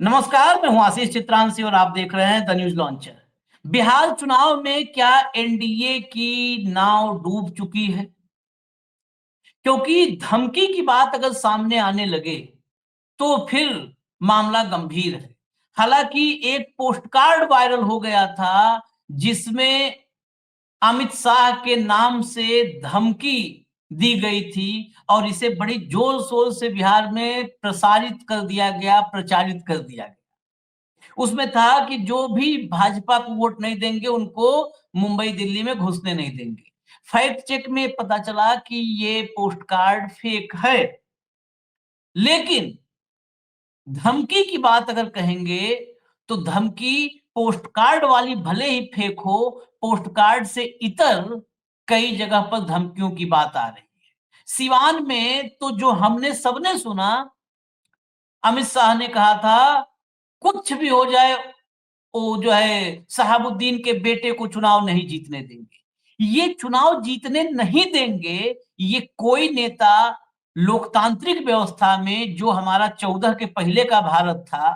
नमस्कार, मैं हूं आशीष चित्रांशी और आप देख रहे हैं द न्यूज लॉन्चर। बिहार चुनाव में क्या एनडीए की नाव डूब चुकी है? क्योंकि धमकी की बात अगर सामने आने लगे तो फिर मामला गंभीर है। हालांकि एक पोस्टकार्ड वायरल हो गया था जिसमें अमित शाह के नाम से धमकी दी गई थी और इसे बड़ी जोर शोर से बिहार में प्रसारित कर दिया गया, प्रचारित कर दिया गया। उसमें था कि जो भी भाजपा को वोट नहीं देंगे उनको मुंबई दिल्ली में घुसने नहीं देंगे। फैक्ट चेक में पता चला कि ये पोस्ट कार्ड फेक है। लेकिन धमकी की बात अगर कहेंगे तो धमकी पोस्ट कार्ड वाली भले ही फेक हो, पोस्ट कार्ड से इतर कई जगह पर धमकियों की बात आ रही है। सिवान में तो जो हमने सबने सुना, अमित शाह ने कहा था कुछ भी हो जाए वो जो है शहाबुद्दीन के बेटे को चुनाव नहीं जीतने देंगे। ये चुनाव जीतने नहीं देंगे, ये कोई नेता लोकतांत्रिक व्यवस्था में जो हमारा 14 के पहले का भारत था,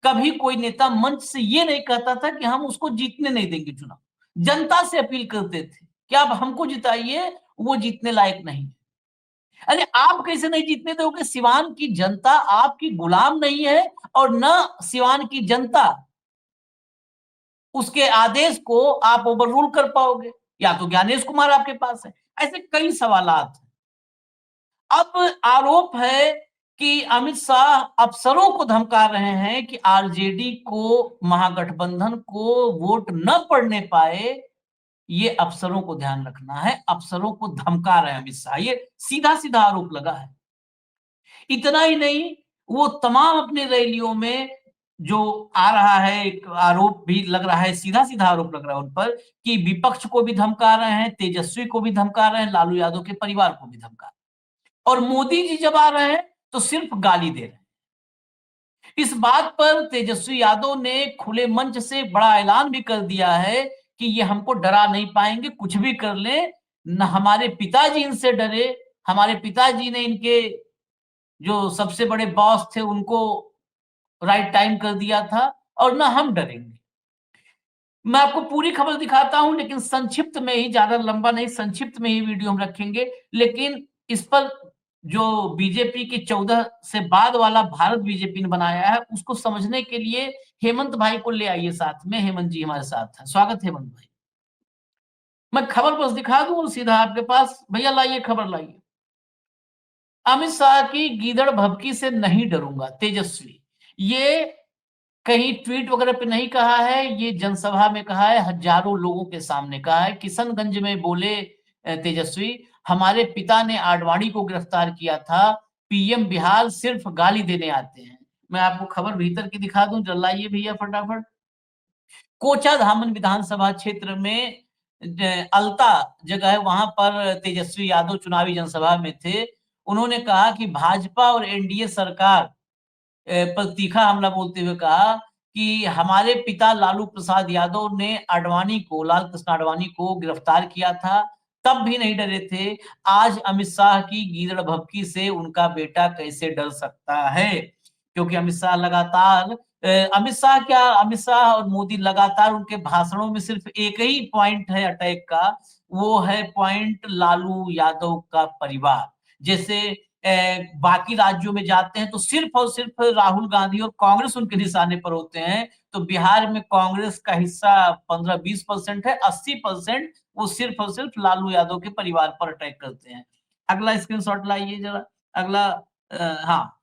कभी कोई नेता मंच से ये नहीं कहता था कि हम उसको जीतने नहीं देंगे चुनाव। जनता से अपील करते थे कि आप हमको जिताइए, वो जीतने लायक नहीं है। अरे आप कैसे नहीं जीतने दोगे? सिवान की जनता आपकी गुलाम नहीं है और न सिवान की जनता उसके आदेश को आप ओवररूल कर पाओगे। या तो ज्ञानेश कुमार आपके पास है। ऐसे कई सवालात हैं। अब आरोप है कि अमित शाह अफसरों को धमका रहे हैं कि आरजेडी को, महागठबंधन को वोट न पड़ने पाए, ये अफसरों को ध्यान रखना है। अफसरों को धमका रहे हैं अमित शाह, ये सीधा सीधा आरोप लगा है। इतना ही नहीं, वो तमाम अपनी रैलियों में जो आ रहा है, एक आरोप भी लग रहा है, सीधा सीधा आरोप लग रहा है उन पर कि विपक्ष को भी धमका रहे हैं, तेजस्वी को भी धमका रहे हैं, लालू यादव के परिवार को भी धमका रहे हैं। और मोदी जी जब आ रहे हैं तो सिर्फ गाली दे रहे हैं। इस बात पर तेजस्वी यादव ने खुले मंच से बड़ा ऐलान भी कर दिया है कि ये हमको डरा नहीं पाएंगे, कुछ भी कर ले, न हमारे पिताजी इनसे डरे, हमारे पिताजी ने इनके जो सबसे बड़े बॉस थे उनको राइट टाइम कर दिया था और ना हम डरेंगे। मैं आपको पूरी खबर दिखाता हूं, लेकिन संक्षिप्त में ही, ज्यादा लंबा नहीं, संक्षिप्त में ही वीडियो हम रखेंगे। लेकिन इस पर जो बीजेपी की 14 से बाद वाला भारत बीजेपी ने बनाया है, उसको समझने के लिए हेमंत भाई को ले आइए साथ में। हेमंत जी हमारे साथ हैं। स्वागत है हेमंत भाई। मैं खबर बस दिखा दूं और सीधा आपके पास। भैया लाइए खबर, लाइए। अमित शाह की गीदड़ भभकी से नहीं डरूंगा, तेजस्वी। ये कहीं ट्वीट वगैरह पे नहीं कहा है, ये जनसभा में कहा है, हजारों लोगों के सामने कहा है। किशनगंज में बोले तेजस्वी, हमारे पिता ने आडवाणी को गिरफ्तार किया था, पीएम बिहार सिर्फ गाली देने आते हैं। मैं आपको खबर भीतर की दिखा दूं, जलाइए भैया फटाफट। कोचाधामन विधानसभा क्षेत्र में अलता जगह है, वहां पर तेजस्वी यादव चुनावी जनसभा में थे। उन्होंने कहा कि भाजपा और एनडीए सरकार पर तीखा हमला बोलते हुए कहा कि हमारे पिता लालू प्रसाद यादव ने आडवाणी को, लाल कृष्ण आडवाणी को गिरफ्तार किया था, तब भी नहीं डरे थे। आज अमित शाह की गीदड़ भभकी से उनका बेटा कैसे डर सकता है? क्योंकि अमित शाह लगातार, अमित शाह क्या, अमित शाह और मोदी लगातार उनके भाषणों में सिर्फ एक ही पॉइंट है अटैक का, वो है पॉइंट लालू यादव का परिवार। जैसे बाकी राज्यों में जाते हैं तो सिर्फ और सिर्फ राहुल गांधी और कांग्रेस उनके निशाने पर होते हैं, तो बिहार में कांग्रेस का हिस्सा 15-20% है, 80% वो सिर्फ और सिर्फ लालू यादव के परिवार पर अटैक करते हैं। अगला स्क्रीनशॉट लाइए जरा। अगला, हाँ।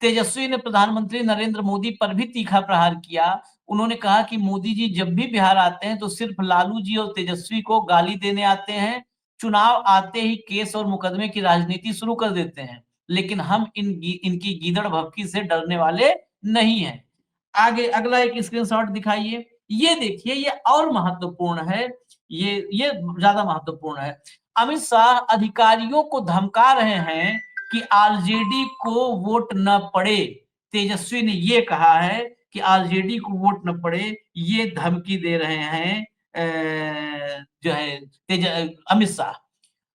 तेजस्वी ने प्रधानमंत्री नरेंद्र मोदी पर भी तीखा प्रहार किया। उन्होंने कहा कि मोदी जी जब भी बिहार आते हैं तो सिर्फ लालू जी और तेजस्वी को गाली देने आते हैं, चुनाव आते ही केस और मुकदमे की राजनीति शुरू कर देते हैं, लेकिन हम इनकी गीदड़ भभकी से डरने वाले नहीं हैं। आगे अगला एक स्क्रीनशॉट दिखाइए। ये देखिए, ये और महत्वपूर्ण है, ये ज्यादा महत्वपूर्ण है। अमित शाह अधिकारियों को धमका रहे हैं कि आरजेडी को वोट न पड़े। तेजस्वी ने ये कहा है कि आरजेडी को वोट न पड़े, ये धमकी दे रहे हैं जो है अमित शाह।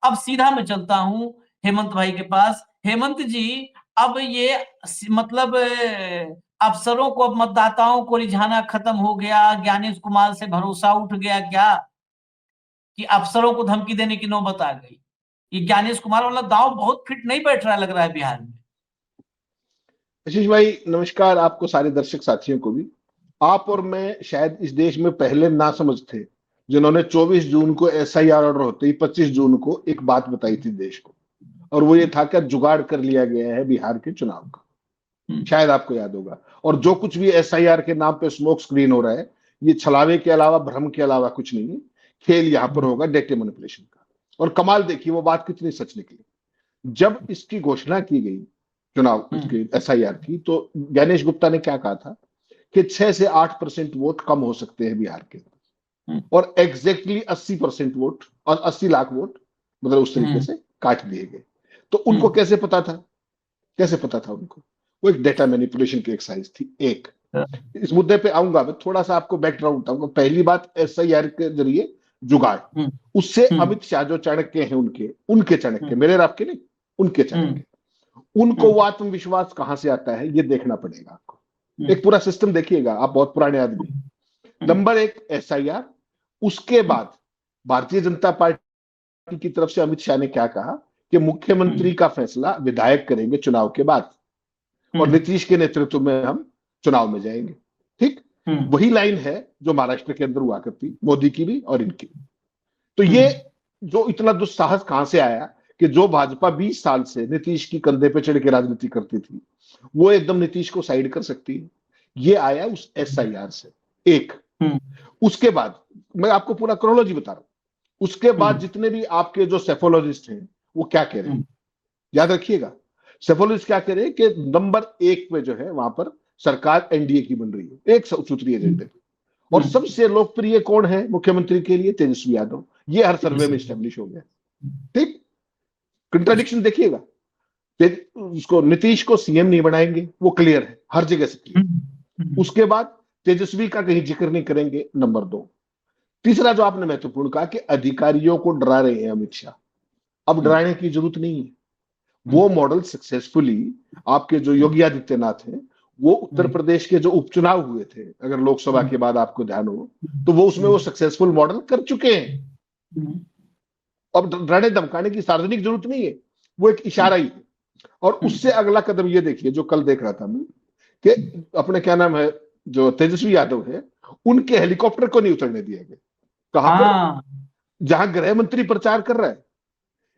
अब सीधा मैं चलता हूं हेमंत भाई के पास। हेमंत जी, अब ये मतलब अफसरों को, अब मतदाताओं को रिझाना खत्म हो गया, ज्ञानेश कुमार से भरोसा उठ गया क्या कि अफसरों को धमकी देने की नौबत आ गई? ये ज्ञानेश कुमार वाला दांव बहुत फिट नहीं बैठ रहा लग रहा है बिहार में। आशीष भाई नमस्कार, आपको सारे दर्शक साथियों को भी। आप और मैं शायद इस देश में पहले ना समझ थे जिन्होंने 24 जून को एसआईआर ऑर्डर होते ही 25 जून को एक बात बताई थी देश को, और वो ये था कि जुगाड़ कर लिया गया है बिहार के चुनाव का। शायद आपको याद होगा। और जो कुछ भी एसआईआर के नाम पे स्मोक स्क्रीन हो रहा है, ये छलावे के अलावा, भ्रम के अलावा कुछ नहीं है। खेल यहां पर होगा डेटा मैनिपुलेशन का। और कमाल देखिए वो बात कितनी सच निकली। जब इसकी घोषणा की गई चुनाव एसआईआर की, तो ज्ञानेश गुप्ता ने क्या कहा था कि 6 से 8% वोट कम हो सकते हैं बिहार के, और एग्जैक्टली 80% वोट और 80 लाख वोट मतलब उस तरीके से काट दिए गए। तो उनको कैसे पता था? कैसे पता था उनको? वो एक डेटा मैनिपुलेशन की एक्सरसाइज थी। एक इस मुद्दे पे आऊंगा मैं, थोड़ा सा आपको बैकग्राउंड बताऊंगा। पहली बात, एसआईआर के जरिए जुगाड़, उससे अमित शाह जो चाणक्य हैं, उनके चाणक्य, मेरे और आपके नहीं, उनके चाणक्य, उनको वो आत्मविश्वास कहां से आता है ये देखना पड़ेगा आपको। एक पूरा सिस्टम देखिएगा, आप बहुत पुराने आदमी। नंबर एक एसआईआर, उसके बाद भारतीय जनता पार्टी की तरफ से अमित शाह ने क्या कहा कि मुख्यमंत्री का फैसला विधायक करेंगे चुनाव के बाद, और नीतीश के नेतृत्व में हम चुनाव में जाएंगे। ठीक, वही लाइन है जो महाराष्ट्र के अंदर हुआ करती, मोदी की भी और इनकी। तो ये जो इतना दुस्साहस कहां से आया कि जो भाजपा 20 साल से नीतीश की कंधे पे चढ़ के राजनीति करती थी, वो एकदम नीतीश को साइड कर सकती है। ये आया उस एसआईआर से। एक, उसके बाद मैं आपको पूरा क्रोनोलॉजी बता रहा हूं। उसके बाद जितने भी आपके जो सेफोलॉजिस्ट हैं वो क्या कह रहे हैं, याद रखिएगा। सेफोलॉजिस्ट क्या कह रहे हैं कि नंबर 1 पे जो है वहां पर सरकार एनडीए की बन रही है, एक सूत्री एजेंडे पे। और सबसे लोकप्रिय कौन है मुख्यमंत्री के लिए? तेजस्वी यादव। ये हर सर्वे में स्टैब्लिश हो गया। ठीक, कंट्राडिक्शन देखिएगा। उसको नीतीश को सीएम नहीं बनाएंगे, वो क्लियर है, हर जगह से क्लियर। उसके बाद तेजस्वी का कहीं जिक्र नहीं करेंगे, नंबर 2। तीसरा जो आपने महत्वपूर्ण कहा कि अधिकारियों को डरा रहे हैं अमित शाह, अब डराने की जरूरत नहीं है। वो मॉडल सक्सेसफुली आपके जो योगी आदित्यनाथ हैं, वो उत्तर प्रदेश के जो उपचुनाव हुए थे, अगर लोकसभा के बाद आपको ध्यान हो, तो वो उसमें वो सक्सेसफुल मॉडल कर चुके हैं। अब डराने धमकाने की सार्वजनिक जरूरत नहीं है, वो एक इशारा ही है। और उससे अगला कदम ये देखिए, जो कल देख रहा था मैं, कि अपने क्या नाम है, जो तेजस्वी यादव है, उनके हेलीकॉप्टर को नहीं उतरने दिया गया। कहां पर? जहां गृह मंत्री प्रचार कर रहा है।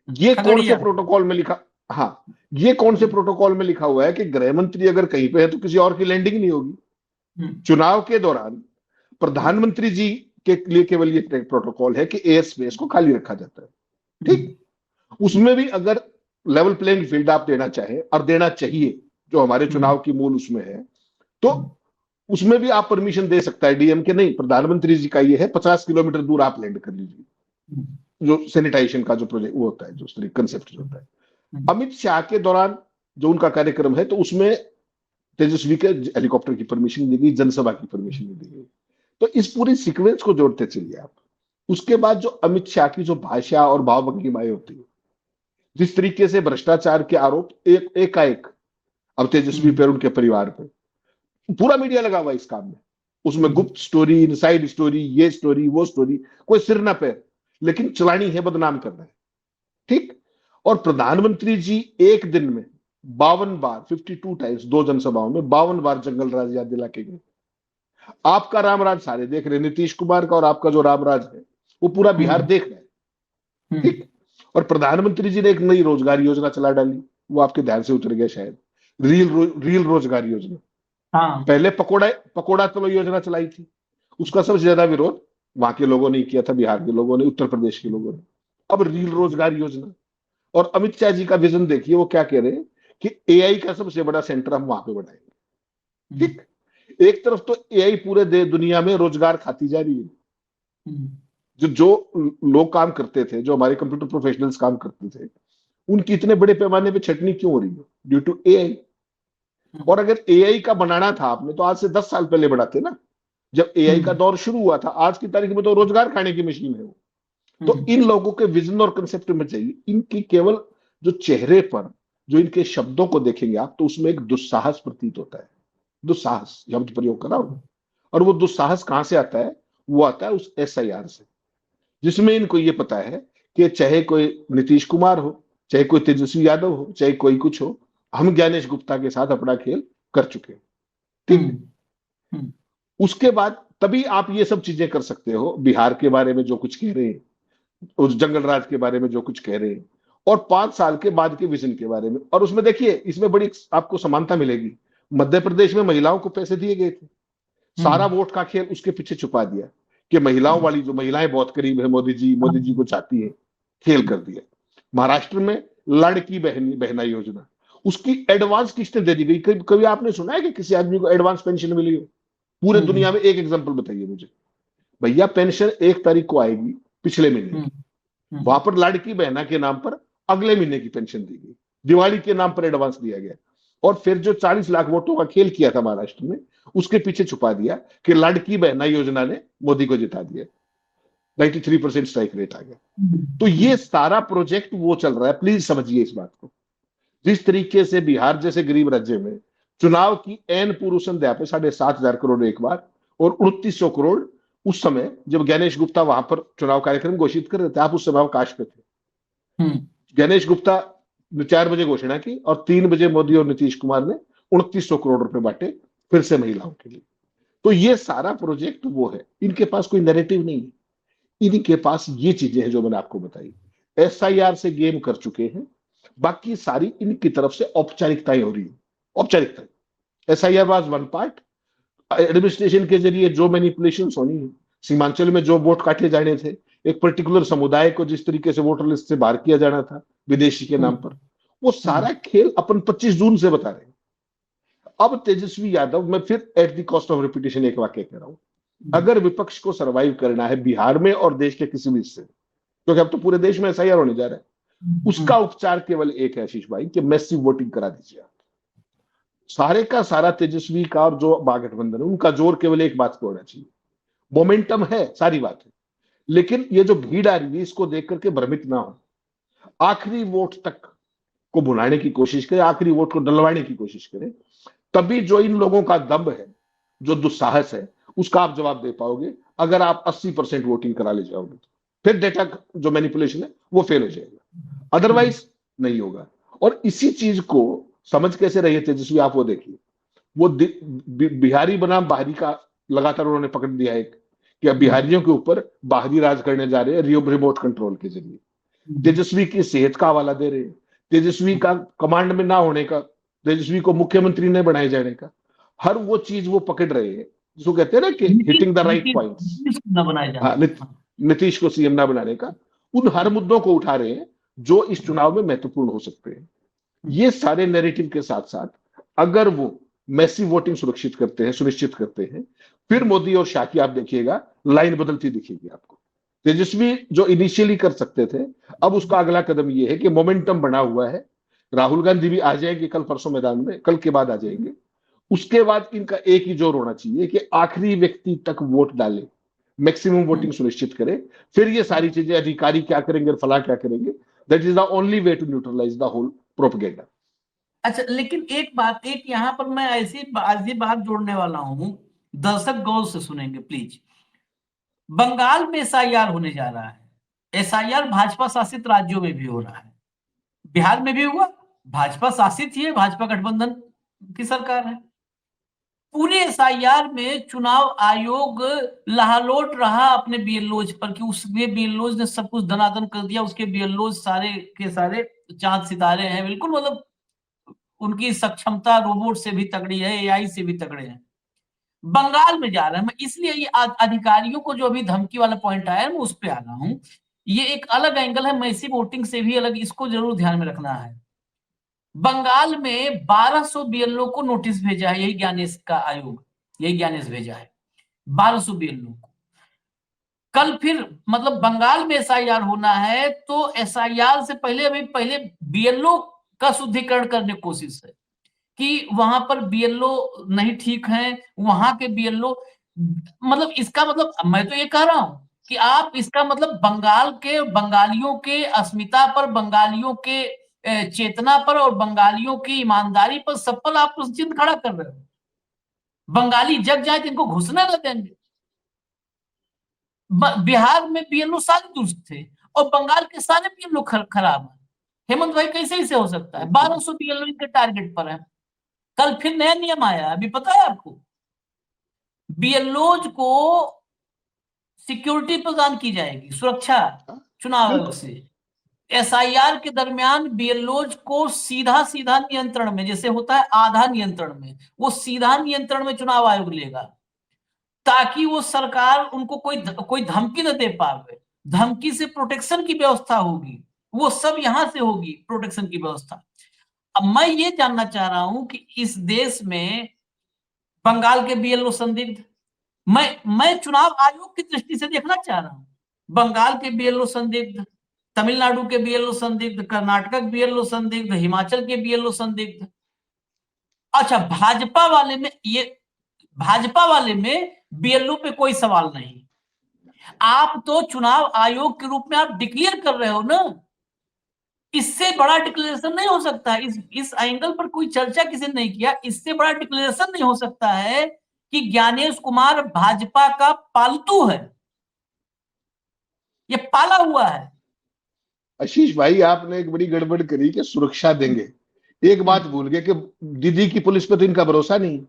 ये कौन से प्रोटोकॉल में लिखा? हाँ, ये कौन से प्रोटोकॉल में लिखा हुआ है कि गृह मंत्री अगर कहीं पे है तो किसी और की लैंडिंग नहीं होगी? चुनाव के दौरान प्रधानमंत्री जी के लिए केवल ये प्रोटोकॉल है कि एयर स्पेस को खाली रखा जाता है। ठीक, उसमें भी अगर लेवल प्लेइंग फील्ड आप देना चाहे, और देना चाहिए, जो हमारे चुनाव की मूल उसमें है, तो उसमें भी आप परमिशन दे सकता है डीएम के। नहीं, प्रधानमंत्री जी का ये है 50 किलोमीटर दूर आप लैंड कर लीजिए। जो सैनिटाइजेशन का जो प्रोजेक्ट वो होता है, जो कंसेप्ट जो होता है। अमित शाह के दौरान जो उनका कार्यक्रम है, तो उसमें तेजस्वी के हेलीकॉप्टर की परमिशन दी गई, जनसभा की परमिशन दी गई। तो इस पूरी सीक्वेंस को जोड़ते चलिए आप। उसके बाद जो अमित शाह की जो भाषा और भावभंगिमाएं होती है, जिस तरीके से भ्रष्टाचार के आरोप एकाएक अब तेजस्वी पर, उनके परिवार पर, पूरा मीडिया लगा हुआ इस काम में। उसमें गुप्त स्टोरी, इनसाइड स्टोरी, ये स्टोरी, वो स्टोरी, कोई सिर न पैर, लेकिन चलानी है, बदनाम करना है। ठीक, और प्रधानमंत्री जी एक दिन में 52 बार, 52 टाइम्स, 2 जनसभाओं में 52 बार जंगल राज याद दिला के गए। आपका रामराज सारे देख रहे, नीतीश कुमार का और आपका जो रामराज है वो पूरा बिहार देख रहा है। ठीक, और प्रधानमंत्री जी ने एक नई रोजगार योजना चला डाली, वो आपके ध्यान से उतर गया शायद, रील रोजगार योजना। पहले पकोड़ा तलो योजना चलाई थी, उसका सबसे ज्यादा विरोध वहां के लोगों ने किया था, बिहार के लोगों ने, उत्तर प्रदेश के लोगों ने। अब रील रोजगार योजना। और अमित शाह जी का विजन देखिए, वो क्या कह रहे हैं कि एआई का सबसे बड़ा सेंटर हम वहां पे बनाएंगे। ठीक, एक तरफ तो एआई पूरे दुनिया में रोजगार खाती जा रही है। जो लोग काम करते थे, जो हमारे कंप्यूटर प्रोफेशनल्स काम करते थे, उनकी इतने बड़े पैमाने पे छटनी क्यों हो रही है? Due to AI. और अगर एआई का बनाना था आपने, तो आज से 10 साल पहले बनाते ना, जब एआई का दौर शुरू हुआ था। आज की तारीख में तो रोजगार खाने की मशीन है वो। तो इन लोगों के विजन और कंसेप्ट में चाहिए, इनकी केवल जो चेहरे पर जो इनके शब्दों को देखेंगे आप, तो उसमें एक दुस्साहस प्रतीत होता है। दुस्साहस शब्द प्रयोग करा उन्होंने। और वो दुस्साहस कहां से आता है? वो आता है उस एसआईआर से, जिसमें इनको ये पता है कि चाहे कोई नीतीश कुमार हो, चाहे कोई तेजस्वी यादव हो, चाहे कोई कुछ हो, हम ज्ञानेश गुप्ता के साथ अपना खेल कर चुके हैं। ठीक है। हम्म, उसके बाद तभी आप ये सब चीजें कर सकते हो, बिहार के बारे में जो कुछ कह रहे हैं, उस जंगल राज के बारे में जो कुछ कह रहे हैं, और 5 साल के बाद के विजन के बारे में। और उसमें देखिए, इसमें बड़ी आपको समानता मिलेगी। मध्य प्रदेश में महिलाओं को पैसे दिए गए थे, सारा वोट का खेल उसके पीछे छुपा दिया कि महिलाओं वाली, जो महिलाएं बहुत करीब है मोदी जी को चाहती है, खेल कर दिया। महाराष्ट्र में लड़की बहना योजना, उसकी एडवांस किस्तें दे दी गई। कभी कभी आपने सुना है कि किसी आदमी को एडवांस पेंशन मिली हो? पूरे दुनिया में एक एग्जांपल बताइए मुझे। भैया पेंशन 1 तारीख को आएगी पिछले महीने की, वहां पर लड़की बहना के नाम पर अगले महीने की पेंशन दी गई, दिवाली के नाम पर एडवांस दिया गया। और फिर जो 40 लाख वोटों का खेल किया था महाराष्ट्र में, उसके पीछे छुपा दिया कि लड़की बहना योजना ने मोदी को जिता दिया, 93% स्ट्राइक रेट आ गया। तो ये सारा प्रोजेक्ट वो चल रहा है। प्लीज समझिए इस बात को। जिस तरीके से बिहार जैसे गरीब राज्य में चुनाव की एन पूर्व संध्या पे 7,500 करोड़ एक बार, और 2900 करोड़ उस समय जब ज्ञानेश गुप्ता वहां पर चुनाव कार्यक्रम घोषित कर रहे थे, आप उस समय अवकाश पे थे। ज्ञानेश गुप्ता ने 4 बजे घोषणा की और 3 बजे मोदी और नीतीश कुमार ने 2900 करोड़ रुपए बांटे फिर से महिलाओं के लिए। तो ये सारा प्रोजेक्ट वो है। इनके पास कोई नैरेटिव नहीं है, इनके पास ये चीजें हैं जो मैंने आपको बताई। एसआईआर से गेम कर चुके हैं, बाकी सारी इनकी तरफ से औपचारिकताएं हो रही है। औपचारिकताएं, SIR was one part. Administration के जरिए जो मैनिपुलेशन होनी है, सीमांचल में जो वोट काटे जाने थे, एक पर्टिकुलर समुदाय को जिस तरीके से वोटर लिस्ट से बाहर किया जाना था विदेशी के नाम पर, वो सारा खेल अपन 25 जून से बता रहे हैं। अब तेजस्वी यादव, मैं फिर at the cost of repetition एक वाक्य कह रहा हूं, अगर विपक्ष को सरवाइव करना है बिहार में और देश के किसी भी हिस्से में, क्योंकि अब तो पूरे देश में एसआईआर होने जा रहा है, उसका उपचार केवल एक है आशीष भाई, कि मैसिव वोटिंग करा दीजिए आप। सारे का सारा तेजस्वी का और जो महागठबंधन है उनका जोर केवल एक बात पे होना चाहिए। मोमेंटम है, सारी बात है, लेकिन ये जो भीड़ आ रही है इसको देख करके भ्रमित ना हो। आखिरी वोट तक को बुलाने की कोशिश करें, आखिरी वोट को डलवाने की कोशिश करें, तभी जो इन लोगों का दम है, जो दुस्साहस है, उसका आप जवाब दे पाओगे। अगर आप 80% वोटिंग करा ले जाओगे तो फिर डेटा जो मैनिपुलेशन है वो फेल हो जाएगा, अदरवाइज नहीं होगा। और इसी चीज को समझ कैसे रहे तेजस्वी, आप वो देखिए, वो बिहारी बनाम बाहरी का लगातार उन्होंने पकड़ दिया है कि अब बिहारियों के ऊपर बाहरी राज करने जा रहे हैं रिमोट कंट्रोल के जरिए। तेजस्वी की सेहत का हवाला दे रहे हैं, तेजस्वी का कमांड में ना होने का, तेजस्वी को मुख्यमंत्री ने बनाए जाने का, हर वो चीज वो पकड़ रहे हैं जिसको कहते हैं ना कि हिटिंग द राइट पॉइंट्स। हाँ, नीतीश को सीएम ना बनाने का, उन हर मुद्दों को उठा रहे हैं जो इस चुनाव में महत्वपूर्ण हो सकते हैं। ये सारे नैरेटिव के साथ साथ अगर वो मैसिव वोटिंग सुरक्षित करते हैं, सुनिश्चित करते हैं, फिर मोदी और शाह की आप देखिएगा लाइन बदलती दिखेगी आपको। तेजस्वी जो इनिशियली कर सकते थे, अब उसका अगला कदम ये है कि मोमेंटम बना हुआ है, राहुल गांधी भी आ जाएंगे कल परसों मैदान में, कल के बाद आ जाएंगे। उसके बाद इनका एक ही जोर होना चाहिए कि आखिरी व्यक्ति तक वोट डाले, मैक्सिमम वोटिंग सुनिश्चित करे। फिर ये सारी चीजें अधिकारी क्या करेंगे और फला क्या करेंगे, that is the only way to neutralize the whole propaganda. अच्छा, लेकिन एक यहाँ पर मैं ऐसी बात जोड़ने वाला हूं, दर्शक गौर से सुनेंगे प्लीज। बंगाल में एसआईआर होने जा रहा है, एसआईआर भाजपा शासित राज्यों में भी हो रहा है, बिहार में भी हुआ, भाजपा शासित ही है, भाजपा गठबंधन की सरकार है। पूरे एसआईआर में चुनाव आयोग लहालोट रहा अपने बीएलओज पर कि उसके बीएलओज ने सब कुछ धनाधन कर दिया, उसके बीएलओज सारे के सारे चांद सितारे हैं, बिल्कुल मतलब उनकी सक्षमता रोबोट से भी तगड़ी है, एआई से भी तगड़े हैं। बंगाल में जा रहा है, मैं इसलिए ये अधिकारियों को जो अभी धमकी वाला पॉइंट आया मैं उस पर आ रहा हूं। ये एक अलग एंगल है, मैसिव वोटिंग से भी अलग, इसको जरूर ध्यान में रखना है। बंगाल में 1200 बीएलओ को नोटिस भेजा है, यही ज्ञानेश का आयोग, यही ज्ञानेश भेजा है 1200 बीएलओ को। कल फिर मतलब बंगाल में एसआईआर होना है, तो एसआईआर से पहले बीएलओ का शुद्धिकरण करने की कोशिश है कि वहां पर बीएलओ नहीं ठीक है, वहां के बीएलओ, मतलब इसका मतलब मैं तो ये कह रहा हूं कि आप इसका मतलब बंगाल के बंगालियों के अस्मिता पर, बंगालियों के चेतना पर और बंगालियों की ईमानदारी पर, सब पर आप चिन्ह खड़ा कर रहे हो। बंगाली जग जाए तो इनको घुसना न देंगे। बिहार में बीएलओ सारे दुरुस्त थे और बंगाल के सारे बीएलओ खराब है। हेमंत भाई कैसे इसे हो सकता है? 1200 बीएलओ इनके टारगेट पर है। कल फिर नया नियम आया, अभी पता है आपको, बीएलओज को सिक्योरिटी प्रदान की जाएगी, सुरक्षा चुनाव आयोग से। एसआईआर के दरमियान बीएलओज को सीधा सीधा नियंत्रण में, जैसे होता है आधा नियंत्रण में, वो सीधा नियंत्रण में चुनाव आयोग लेगा, ताकि वो सरकार उनको कोई धमकी न दे पावे। धमकी से प्रोटेक्शन की व्यवस्था होगी, वो सब यहां से होगी प्रोटेक्शन की व्यवस्था। अब मैं ये जानना चाह रहा हूं कि इस देश में बंगाल के बीएलओ संदिग्ध, मैं चुनाव आयोग की दृष्टि से देखना चाह रहा हूं। बंगाल के बीएलओ संदिग्ध, तमिलनाडु के बीएलओ संदिग्ध, कर्नाटक के बीएलओ संदिग्ध, हिमाचल के बीएलओ संदिग्ध। अच्छा, भाजपा वाले में बीएलओ पे कोई सवाल नहीं। आप तो चुनाव आयोग के रूप में आप डिक्लेयर कर रहे हो ना, इससे बड़ा डिक्लेरेशन नहीं हो सकता। इस एंगल पर कोई चर्चा किसी ने नहीं किया। इससे बड़ा डिक्लेरेशन नहीं हो सकता है कि ज्ञानेश कुमार भाजपा का पालतू है, ये पाला हुआ है। आशीष भाई, आपने एक बड़ी गड़बड़ करी कि सुरक्षा देंगे, एक बात भूल गए कि दीदी की पुलिस पे तो इनका भरोसा नहीं।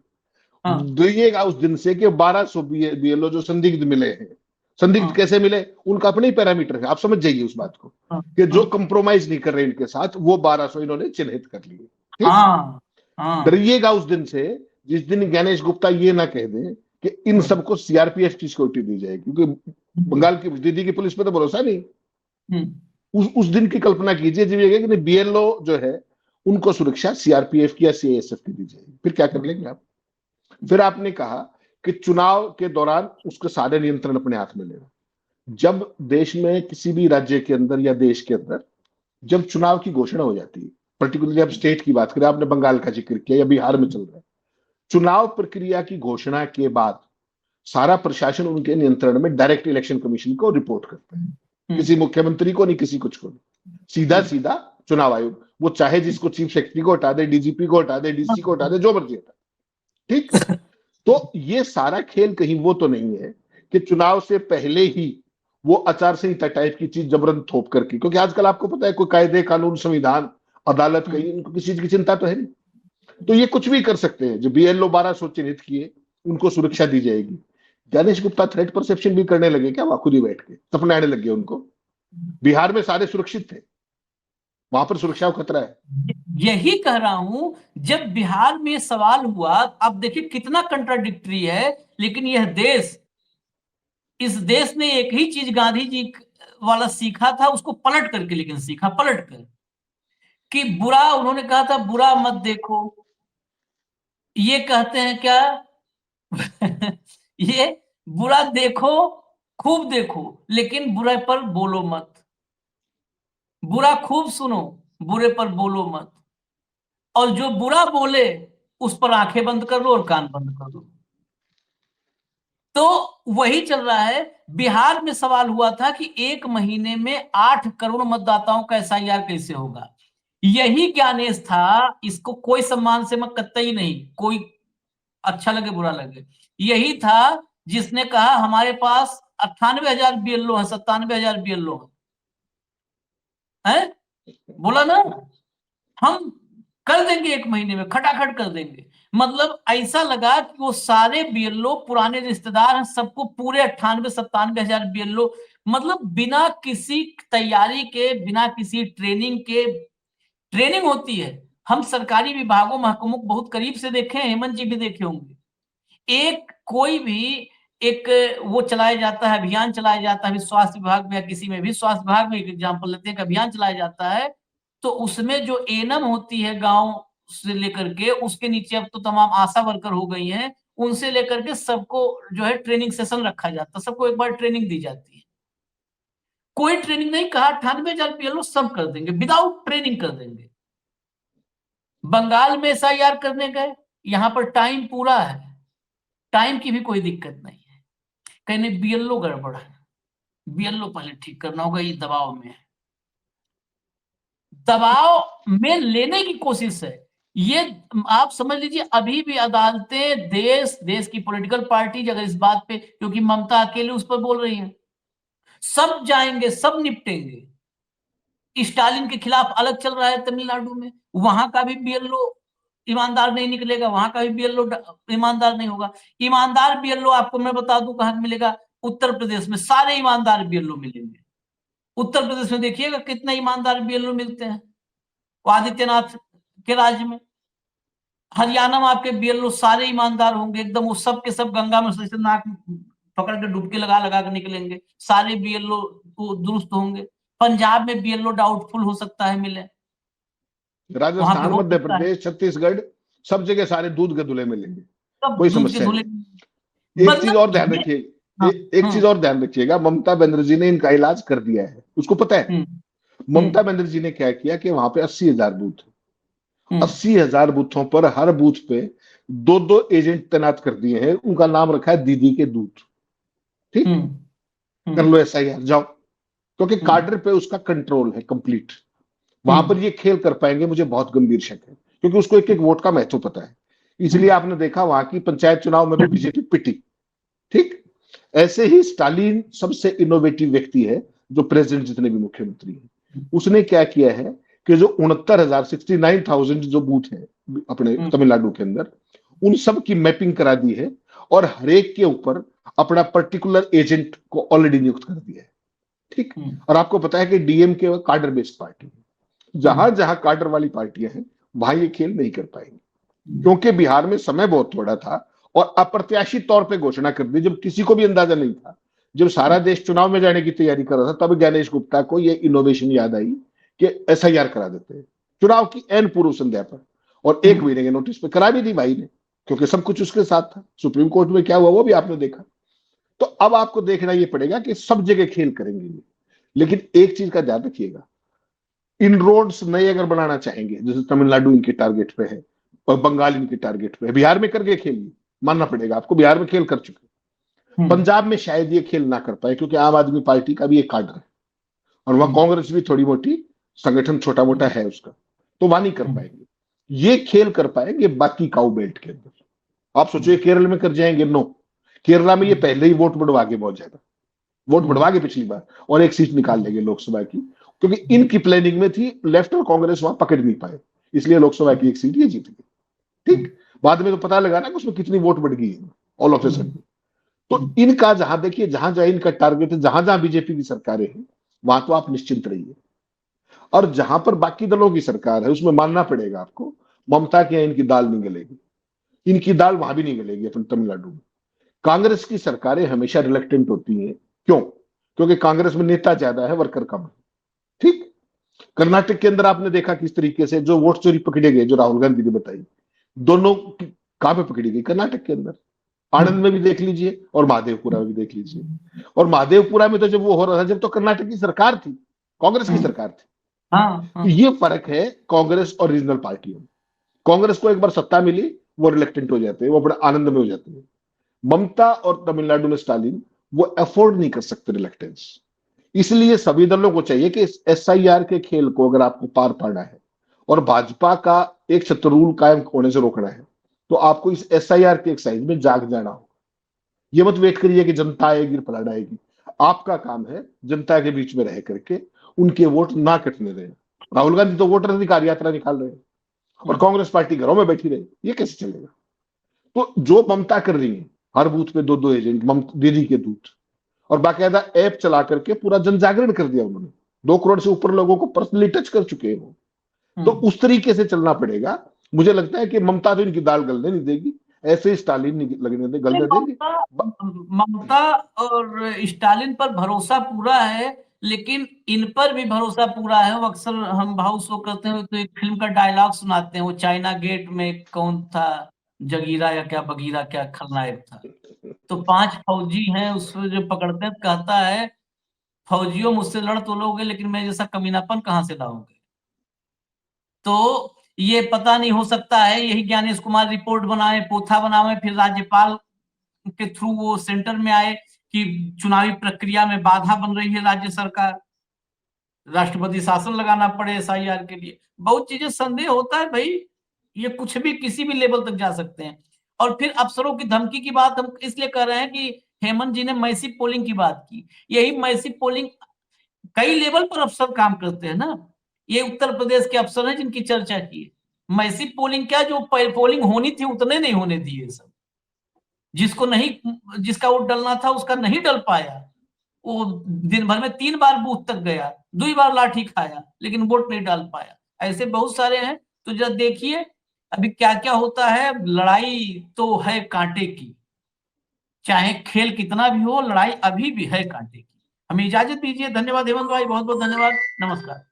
हाँ। देखिएगा उस दिन से कि 1200 बीएलओ जो संदिग्ध मिले हैं, संदिग्ध हाँ। कैसे मिले, उनका अपने ही पैरामीटर है, आप समझ जाइए उस बात को, हाँ। कि जो कंप्रोमाइज नहीं कर रहे इनके साथ, वो 1200 इन्होंने चिन्हित कर लिए। ठीक, हाँ। हाँ। डरिएगा उस दिन से जिस दिन ज्ञानेश गुप्ता ये ना कह दे कि इन सबको सीआरपीएफ की सिक्योरिटी दी जाएगी, क्योंकि बंगाल की दीदी की पुलिस पे तो भरोसा नहीं। उस दिन की कल्पना कीजिए जब कि बीएलओ जो है उनको सुरक्षा सीआरपीएफ की या सीआईएसएफ की दी जाएगी, फिर क्या कर लेंगे आप? फिर आपने कहा कि चुनाव के दौरान उसके सारे नियंत्रण अपने हाथ में लेना। जब देश में किसी भी राज्य के अंदर या देश के अंदर जब चुनाव की घोषणा हो जाती है, पर्टिकुलरली आप स्टेट की बात करें, आपने बंगाल का जिक्र किया या बिहार में चल रहा है, चुनाव प्रक्रिया की घोषणा के बाद सारा प्रशासन उनके नियंत्रण में डायरेक्ट इलेक्शन कमीशन को रिपोर्ट करता है। किसी मुख्यमंत्री को नहीं, किसी कुछ को नहीं, सीधा सीधा चुनाव आयोग, वो चाहे जिसको चीफ सेक्रेटरी को हटा दे, डीजीपी को हटा दे, डीसी को हटा दे, जो मर्जी हटा। ठीक, तो ये सारा खेल कहीं वो तो नहीं है कि चुनाव से पहले ही वो आचार संहिता टाइप की चीज जबरन थोप करके, क्योंकि आजकल आपको पता है कोई कायदे कानून संविधान अदालत कहीं उनको किसी चीज की चिंता तो है नहीं, तो ये कुछ भी कर सकते हैं। जो बीएलओ 1200 चिन्हित किए उनको सुरक्षा दी जाएगी। ज्ञानेश गुप्ता थ्रेट परसेप्शन भी करने लगे क्या? वहां खुद ही बैठ के सपने आने लगे उनको? बिहार में सारे सुरक्षित थे, वहां पर सुरक्षा को खतरा है। यही कह रहा हूं, जब बिहार में सवाल हुआ, अब देखिए कितना कंट्राडिक्टरी है, लेकिन इस देश ने एक ही चीज गांधी जी वाला सीखा था, उसको पलट करके, लेकिन सीखा पलट कर कि बुरा, उन्होंने कहा था बुरा मत देखो, ये कहते हैं क्या? ये बुरा देखो, खूब देखो, लेकिन बुरे पर बोलो मत। बुरा खूब सुनो, बुरे पर बोलो मत, और जो बुरा बोले उस पर आंखें बंद कर लो और कान बंद कर दो। तो वही चल रहा है। बिहार में सवाल हुआ था कि 1 महीने में 8 करोड़ मतदाताओं का एसआईआर कैसे होगा। यही ज्ञानेश था, इसको कोई सम्मान से मत, कतई नहीं, कोई अच्छा लगे बुरा लगे, यही था जिसने कहा हमारे पास 98,000 बीएलओ है, 97,000 बीएलओ है, बोला ना हम कर देंगे 1 महीने में, खटाखट कर देंगे। मतलब ऐसा लगा कि वो सारे बीएलओ पुराने रिश्तेदार हैं, सबको पूरे 98-97,000 बीएलओ, मतलब बिना किसी तैयारी के, बिना किसी ट्रेनिंग के। ट्रेनिंग होती है, हम सरकारी विभागों महकमों को बहुत करीब से देखे हैं, हेमंत जी भी देखे होंगे। एक कोई भी एक वो चलाया जाता है, अभियान चलाया जाता है, स्वास्थ्य विभाग में या किसी में भी, स्वास्थ्य विभाग में एक एग्जाम्पल लेते हैं, अभियान चलाया जाता है, तो उसमें जो एएनएम होती है गांव से लेकर के, उसके नीचे अब तो तमाम आशा वर्कर हो गई हैं, उनसे लेकर के सबको जो है ट्रेनिंग सेशन रखा जाता है, सबको एक बार ट्रेनिंग दी जाती है। कोई ट्रेनिंग नहीं, कहा 98,000 पीएलओ सब कर देंगे, विदाउट ट्रेनिंग कर देंगे। बंगाल में एसआईआर करने गए, यहां पर टाइम पूरा है, टाइम की भी कोई दिक्कत नहीं है, कहने बीएलओ गड़बड़ है, बीएलओ पहले ठीक करना होगा, ये दबाव में है, दबाव में लेने की कोशिश है ये आप समझ लीजिए अभी भी अदालतें देश की पॉलिटिकल पार्टी अगर इस बात पे, क्योंकि ममता अकेले उस पर बोल रही है, सब जाएंगे, सब निपटेंगे। स्टालिन के खिलाफ अलग चल रहा है तमिलनाडु में, वहां का भी बीएलओ ईमानदार नहीं निकलेगा, वहां का भी बीएलओ ईमानदार नहीं होगा। ईमानदार बीएलओ आपको मैं बता दूं कहां मिलेगा, उत्तर प्रदेश में सारे ईमानदार बीएलओ मिलेंगे। उत्तर प्रदेश में देखिएगा कितने ईमानदार बीएलओ मिलते हैं, आदित्यनाथ के राज्य में। हरियाणा में आपके बीएलओ सारे ईमानदार होंगे एकदम, वो सब के सब गंगा में से नाक पकड़ के डुबकी लगा लगा के निकलेंगे, सारे बीएलओ दुरुस्त होंगे। पंजाब में बीएलओ डाउटफुल हो सकता है मिले, वहां पे राजस्थान, हो मध्य सकता है प्रदेश, छत्तीसगढ़, सब जगह सारे दूध के धुले मिलेंगे, सब कोई दूध के समस्या धुले। नहीं। एक चीज मतलब और ध्यान ये, रखिए, हाँ, एक चीज और ध्यान रखिएगा, ममता बनर्जी ने इनका इलाज कर दिया है, उसको पता है। हम्म, ममता हम्म, बनर्जी ने क्या किया कि वहां पे 80,000 बूथ, हम्म, 80,000 बूथों पर हर बूथ पे दो दो एजेंट तैनात कर दिए हैं, उनका नाम रखा है दीदी के दूत। ठीक, हम्म, कर हम्म, लो एसआईआर, जाओ, क्योंकि हम्म, कार्डर पे उसका कंट्रोल है कंप्लीट। वहां पर हम्म, ये खेल कर पाएंगे, मुझे बहुत गंभीर शक है, क्योंकि उसको एक एक वोट का महत्व पता है। इसलिए हम्म, आपने देखा वहां की पंचायत चुनाव में भी बीजेपी पिटी। ठीक, ऐसे ही स्टालिन सबसे इनोवेटिव व्यक्ति है, जो प्रेसिडेंट जितने भी मुख्यमंत्री हैं, उसने क्या किया है कि जो 69,000 69,000 जो बूथ है अपने हम्म, तमिलनाडु के अंदर, उन सब की मैपिंग करा दी है, और हरेक के ऊपर अपना पर्टिकुलर एजेंट को ऑलरेडी नियुक्त कर दिया है। ठीक, हम्म, और आपको पता है कि डीएमके कार्डर बेस्ड पार्टी है, जहां जहां कार्डर वाली पार्टियां हैं वहां ये खेल नहीं कर पाएंगे, क्योंकि बिहार में समय बहुत थोड़ा था और अप्रत्याशित तौर पे घोषणा कर दी, जब किसी को भी अंदाजा नहीं था। जब सारा देश चुनाव में जाने की तैयारी कर रहा था, तब ज्ञानेश गुप्ता को ये इनोवेशन याद आई कि एसआईआर करा देते हैं चुनाव की एन पूर्व संध्या पर, और एक महीने के नोटिस पे करा भी दी भाई ने, क्योंकि सब कुछ उसके साथ था। सुप्रीम कोर्ट में क्या हुआ वो भी आपने देखा। तो अब आपको देखना ये पड़ेगा कि सब जगह खेल करेंगे ये, लेकिन एक चीज का ध्यान रखिएगा, इन रोड्स नए अगर बनाना चाहेंगे, जैसे तमिलनाडु इनके टारगेट पे है और बंगाल इनके टारगेट पे है, बिहार में करके खेलिए, मानना पड़ेगा आपको, बिहार में खेल कर चुके। हम्म, पंजाब में शायद ये खेल ना कर पाए, क्योंकि आम आदमी पार्टी का भी एक कार्डर है, और वहां हम्म, कांग्रेस भी थोड़ी मोटी संगठन छोटा मोटा है उसका, तो वहां नहीं कर पाएंगे। ये खेल कर पाएंगे बाकी काउ बेल्ट के अंदर। आप सोचिए केरल में कर जाएंगे, नो, केरला में ये पहले ही वोट बढ़वा के बहुत ज्यादा वोट बढ़वा के पिछली बार, और एक सीट निकाल लेंगे लोकसभा की, क्योंकि इनकी प्लानिंग में थी, लेफ्ट और कांग्रेस वहां पकड़ नहीं पाए, इसलिए लोकसभा की एक सीट ये जीत गई। ठीक, बाद में तो पता लगा ना कि उसमें कितनी वोट बढ़ गई है ऑल ऑफ ए सडन। तो इनका जहां देखिए, जहां जहां इनका टारगेट है, जहां जहां बीजेपी की सरकारें हैं, वहां तो आप निश्चिंत रहिए। और जहां पर बाकी दलों की सरकार है, उसमें मानना पड़ेगा आपको, ममता के यहाँ इनकी दाल नहीं गलेगी, इनकी दाल वहां भी नहीं गलेगी अपन तमिलनाडु में। कांग्रेस की सरकारें हमेशा रिलेक्टेंट होती हैं, क्यों? क्योंकि कांग्रेस में नेता ज्यादा है, वर्कर कम है। ठीक, कर्नाटक के अंदर आपने देखा किस तरीके से जो वोट चोरी पकड़े गए, जो राहुल गांधी ने बताई, दोनों कहां पे पकड़ी गई? कर्नाटक के अंदर, आनंद में भी देख लीजिए और महादेवपुरा में भी देख लीजिए। और महादेवपुरा में तो जब वो हो रहा था, जब तो कर्नाटक की सरकार थी, कांग्रेस की सरकार थी। हाँ, तो हाँ, ये फर्क है कांग्रेस और रीजनल पार्टियों में। कांग्रेस को एक बार सत्ता मिली, वो रिलेक्टेंट हो जाते हैं, वो अपने आनंद में हो जाते हैं। ममता और तमिलनाडु में स्टालिन वो अफोर्ड नहीं कर सकते रिलेक्टेंस। इसलिए सभी दलों को चाहिए कि इस एसआईआर के खेल को अगर आपको पार पाना है और भाजपा का एक शत्रुल कायम होने से रोकना है, तो आपको इस एसआईआर के एक्सरसाइज में जाग जाना होगा। ये मत वेट करिए कि जनता आएगी फलाना आएगी। आपका काम है जनता के बीच में रह करके उनके वोट ना कटने दें। राहुल गांधी तो वोटर अधिकार यात्रा निकाल रहे हैं और कांग्रेस पार्टी घरों में बैठी रही, ये कैसे चलेगा? तो जो ममता कर रही है, हर बूथ पे दो दो एजेंट, दीदी के दूत, और बाकायदा ऐप चला करके पूरा जन जागरण कर दिया उन्होंने। 2 करोड़ से ऊपर लोगों को पर्सनली टच कर चुके हैं वो। तो उस तरीके से चलना पड़ेगा। मुझे लगता है कि ममता तो इनकी दाल गलने नहीं देगी, ऐसे ही स्टालिन नहीं लगने दे, गलने देंगे। ममता ममता और स्टालिन पर भरोसा पूरा है, लेकिन इन पर भी भरोसा पूरा है। वो अक्सर हम भाव शो करते हैं तो एक फिल्म का डायलॉग सुनाते हैं, वो चाइना गेट में कौन था, जगीरा या क्या बगीरा क्या खलनायक था। तो 5 फौजी हैं, उसको जो पकड़ते हैं कहता है, फौजियों मुझसे लड़ तो लोगे लेकिन मैं जैसा कमीनापन कहां से लाओगे? तो ये पता नहीं, हो सकता है यही ज्ञानेश कुमार रिपोर्ट बनाए, पोथा बनावे, फिर राज्यपाल के थ्रू वो सेंटर में आए कि चुनावी प्रक्रिया में बाधा बन रही है राज्य सरकार, राष्ट्रपति शासन लगाना पड़े एसआईआर के लिए। बहुत चीजें संदेह होता है भाई। ये कुछ भी किसी भी लेवल तक जा सकते हैं। और फिर अफसरों की धमकी की बात हम इसलिए कर रहे हैं कि हेमंत जी ने मैसिव पोलिंग की बात की। यही मैसिव पोलिंग कई लेवल पर अफसर काम करते हैं ना। ये उत्तर प्रदेश के अफसर हैं जिनकी चर्चा की है। मैसिव पोलिंग क्या, जो पोलिंग होनी थी उतने नहीं होने दिए सब। जिसको नहीं, जिसका वोट डलना था उसका नहीं डल पाया। वो दिन भर में 3 बार बूथ तक गया, 2 बार लाठी खाया, लेकिन वोट नहीं डाल पाया। ऐसे बहुत सारे हैं। तो जरा देखिए अभी क्या क्या होता है। लड़ाई तो है कांटे की, चाहे खेल कितना भी हो, लड़ाई अभी भी है कांटे की। हमें इजाजत दीजिए। धन्यवाद हेमंत भाई, बहुत बहुत धन्यवाद। नमस्कार।